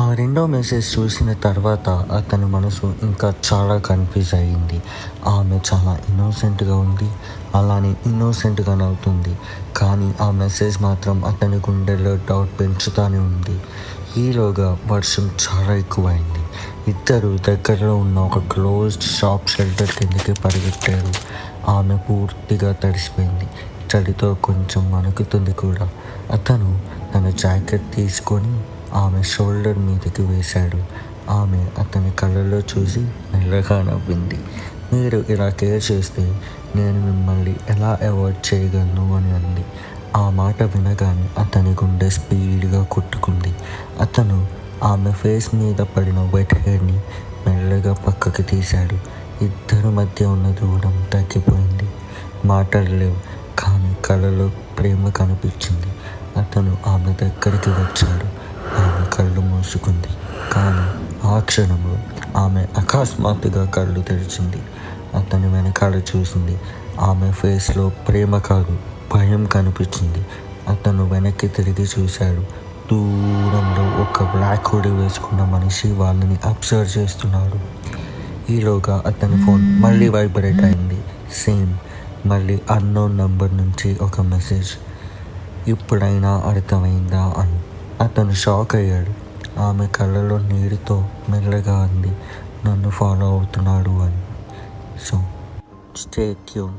ఆ రెండో మెసేజ్ చూసిన తర్వాత అతని మనసు ఇంకా చాలా కన్ఫ్యూజ్ అయ్యింది. ఆమె చాలా ఇన్నోసెంట్గా ఉంది, అలానే ఇన్నోసెంట్గా నవ్వుతుంది. కానీ ఆ మెసేజ్ మాత్రం అతని గుండెల్లో డౌట్ పెంచుతూనే ఉంది. ఈలోగా వర్షం చాలా ఎక్కువైంది. ఇద్దరు దగ్గరలో ఉన్న ఒక క్లోజ్డ్ షాప్ షెల్టర్ కిందకి పరిగెట్టారు. ఆమె పూర్తిగా తడిసిపోయింది, చలితో కొంచెం వణుకుతుంది కూడా. అతను తన జాకెట్ తీసుకొని ఆమె షోల్డర్ మీదకి వేశాడు. ఆమె అతని కళ్ళలో చూసి మెల్లగా నవ్వింది. మీరు ఇలా కేర్ చేస్తే నేను మిమ్మల్ని ఎలా అవాయిడ్ చేయగలను అని అంది. ఆ మాట వినగానే అతని గుండె స్పీడ్గా కొట్టుకుంది. అతను ఆమె ఫేస్ మీద పడిన వెట్ హెయిర్ని మెల్లగా పక్కకి తీశాడు. ఇద్దరి మధ్య ఉన్న దూరం తగ్గిపోయింది. మాట్లాడలేవు, కానీ కళ్ళలో ప్రేమ కనిపించింది. అతను ఆమె దగ్గరికి వచ్చాడు. ఆమె కళ్ళు మూసుకుంది, కానీ ఆ క్షణంలో ఆమె అకస్మాత్తుగా కళ్ళు తెరిచింది. అతని వెనకాల చూసింది. ఆమె ఫేస్లో ప్రేమ కాదు, భయం కనిపించింది. అతను వెనక్కి తిరిగి చూశాడు. దూరంలో ఒక బ్లాక్ హుడీ వేసుకున్న మనిషి వాళ్ళని అబ్జర్వ్ చేస్తున్నాడు. ఈలోగా అతని ఫోన్ మళ్ళీ వైబ్రేట్ అయింది. సేమ్, మళ్ళీ అన్నోన్ నంబర్ నుంచి ఒక మెసేజ్. ఇప్పుడైనా అర్థమైందా అని. అతను షాక్ అయ్యాడు. ఆమె కళ్ళలో నీటితో మెల్లగా అంది, నన్ను ఫాలో అవుతున్నాడు అని. So stay tune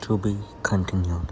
to be continued.